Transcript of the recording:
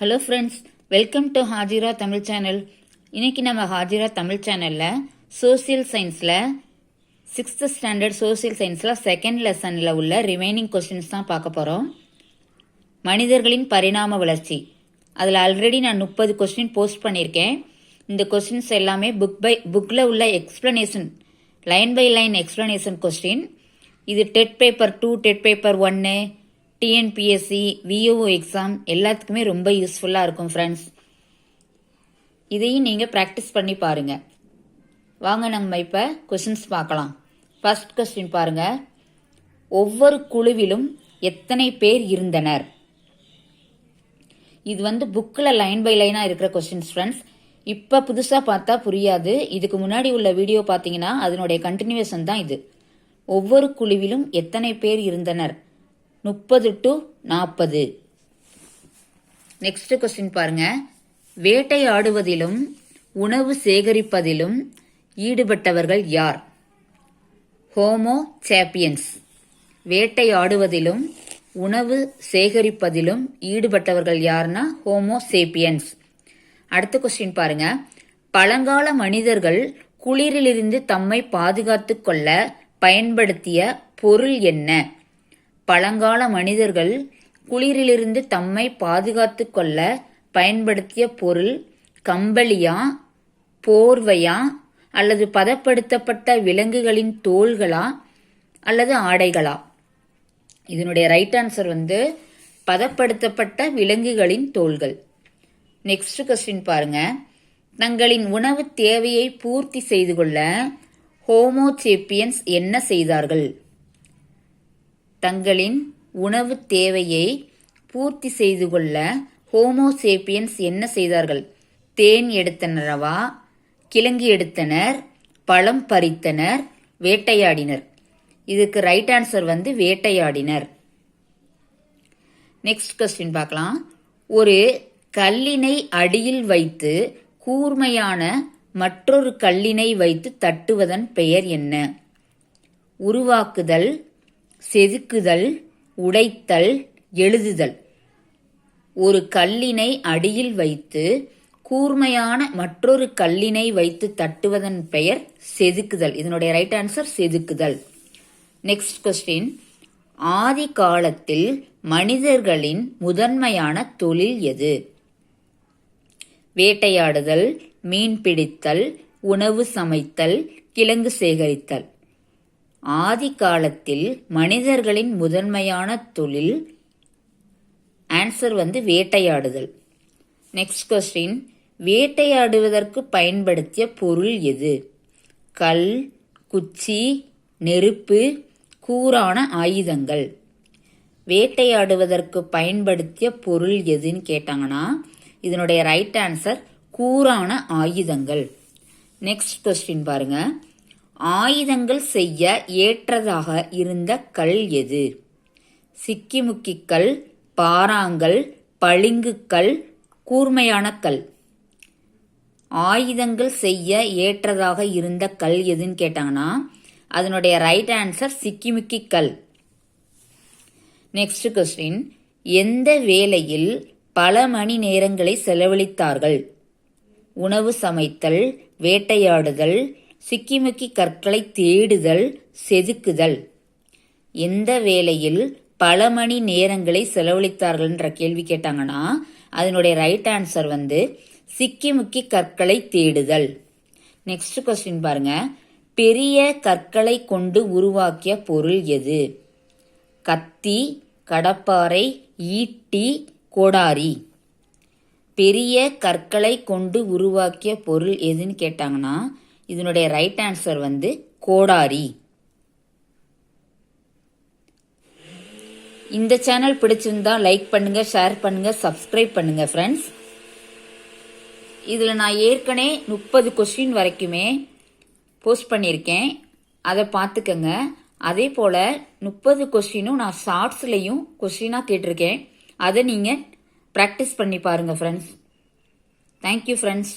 Hello friends, welcome to Hajira Tamil channel. இன்னைக்கு நம்ம ஹாஜிரா தமிழ் சேனலில் சோசியல் சயின்ஸில் 6th ஸ்டாண்டர்ட் சோசியல் சயின்ஸில் செகண்ட் லெசனில் உள்ள ரிமைனிங் கொஸ்டின்ஸ் தான் பார்க்க போகிறோம். மனிதர்களின் பரிணாம வளர்ச்சி, அதில் ஆல்ரெடி நான் 30 கொஸ்டின் போஸ்ட் பண்ணியிருக்கேன். இந்த கொஸ்டின்ஸ் எல்லாமே புக்கில் உள்ள explanation, line by line explanation question. இது TET paper 2, TET paper 1, TNPSC, VAO exam எல்லாத்துக்குமே ரொம்ப யூஸ்ஃபுல்லாக இருக்கும் ஃப்ரெண்ட்ஸ். இதையும் நீங்கள் ப்ராக்டிஸ் பண்ணி பாருங்கள். வாங்க நம்ம இப்போ கொஸ்டின்ஸ் பார்க்கலாம். ஃபர்ஸ்ட் கொஸ்டின் பாருங்க. ஒவ்வொரு குழுவிலும் எத்தனை பேர் இருந்தனர்? இது புக்கில் லைன் பை லைனாக இருக்கிற கொஸ்டின்ஸ் ஃப்ரெண்ட்ஸ். இப்போ புதுசாக பார்த்தா புரியாது. இதுக்கு முன்னாடி உள்ள வீடியோ பார்த்தீங்கன்னா அதனுடைய கண்டினியூவேஷன் தான் இது. ஒவ்வொரு குழுவிலும் எத்தனை பேர் இருந்தனர்? 30 to 40. நெக்ஸ்ட் கொஸ்டின் பாருங்க. வேட்டையாடுவதிலும் உணவு சேகரிப்பதிலும் ஈடுபட்டவர்கள் யார்? Homo sapiens. வேட்டையாடுவதிலும் உணவு சேகரிப்பதிலும் ஈடுபட்டவர்கள் யார்னா ஹோமோ சேப்பியன்ஸ். அடுத்த கொஸ்டின் பாருங்க. பழங்கால மனிதர்கள் குளிரிலிருந்து தம்மை பாதுகாத்துக் கொள்ள பயன்படுத்திய பொருள் என்ன? பழங்கால மனிதர்கள் குளிரிலிருந்து தம்மை பாதுகாத்துக் கொள்ள பயன்படுத்திய பொருள் கம்பளியா, போர்வையா, அல்லது பதப்படுத்தப்பட்ட விலங்குகளின் தோள்களா, அல்லது ஆடைகளா? இதனுடைய ரைட் ஆன்சர் பதப்படுத்தப்பட்ட விலங்குகளின் தோள்கள். நெக்ஸ்ட் கொஸ்டின் பாருங்க. தங்களின் உணவு தேவையை பூர்த்தி செய்து கொள்ள ஹோமோ சேப்பியன்ஸ் என்ன செய்தார்கள்? தங்களின் உணவு தேவையை பூர்த்தி செய்து கொள்ள ஹோமோ சேப்பியன்ஸ் என்ன செய்தார்கள்? தேன் எடுத்தனரவா, கிழங்கு எடுத்தனர், பழம் பறித்தனர், வேட்டையாடினர்? இதுக்கு ரைட் ஆன்சர் வேட்டையாடினர். நெக்ஸ்ட் கொஸ்டின் பார்க்கலாம். ஒரு கல்லினை அடியில் வைத்து கூர்மையான மற்றொரு கல்லினை வைத்து தட்டுவதன் பெயர் என்ன? உருவாக்குதல், செதுக்குதல், உடைத்தல், எழுதுதல். ஒரு கல்லினை அடியில் வைத்து கூர்மையான மற்றொரு கல்லினை வைத்து தட்டுவதன் பெயர் செதுக்குதல். இதனுடைய ரைட் ஆன்சர் செதுக்குதல். Next question. ஆதி காலத்தில் மனிதர்களின் முதன்மையான தொழில் எது? வேட்டையாடுதல், மீன் பிடித்தல், உணவு சமைத்தல், கிழங்கு சேகரித்தல். ஆதி காலத்தில் மனிதர்களின் முதன்மையான தொழில் ஆன்சர் வேட்டையாடுதல். Next question. வேட்டையாடுவதற்கு பயன்படுத்திய பொருள் எது? கல், குச்சி, நெருப்பு, கூரான ஆயுதங்கள். வேட்டையாடுவதற்கு பயன்படுத்திய பொருள் எதுன்னு கேட்டாங்கன்னா இதனுடைய ரைட் ஆன்சர் கூரான ஆயுதங்கள். நெக்ஸ்ட் கொஸ்டின் பாருங்க. ஆயுதங்கள் செய்ய ஏற்றதாக இருந்த கல் எது? சிக்கிமுக்கி கல், பாறாங்கல், பளிங்குக்கல், கூர்மையான கல். ஆயுதங்கள் செய்ய ஏற்றதாக இருந்த கல் எதுன்னு கேட்டாங்கன்னா அதனுடைய ரைட் ஆன்சர் சிக்கிமுக்கி கல். Next question. எந்த வேளையில் பல மணி நேரங்களை செலவழித்தார்கள்? உணவு சமைத்தல், வேட்டையாடுதல், சிக்கிமுக்கி கற்களை தேடுதல், செதுக்குதல். எந்த வேளையில் பல மணி நேரங்களை செலவழித்தார்கள்ன்ற கேள்வி கேட்டாங்கன்னா அதனுடைய ரைட் ஆன்சர் சிக்கிமுக்கி கற்களை தேடுதல். நெக்ஸ்ட் கொஸ்டின் பாருங்க. பெரிய கற்களை கொண்டு உருவாக்கிய பொருள் எது? கத்தி, கடப்பாரை, ஈட்டி, கோடாரி. பெரிய கற்களை கொண்டு உருவாக்கிய பொருள் எதுன்னு கேட்டாங்கன்னா இதனுடைய ரைட் ஆன்சர் கோடாரி. இந்த சேனல் பிடிச்சிருந்தா லைக் பண்ணுங்க, ஷேர் பண்ணுங்க, சப்ஸ்கிரைப் பண்ணுங்க ஃப்ரெண்ட்ஸ். இதுல நான் ஏற்கனவே 30 கொஸ்டின் வரைக்குமே போஸ்ட் பண்ணியிருக்கேன். அதை பார்த்துக்கங்க. அதே போல 30 கொஸ்டினும் நான் ஷார்ட்ஸ்லையும் கொஸ்டினா கேட்டிருக்கேன். அதை நீங்க பிராக்டிஸ் பண்ணி பாருங்க ஃப்ரெண்ட்ஸ். Thank you friends.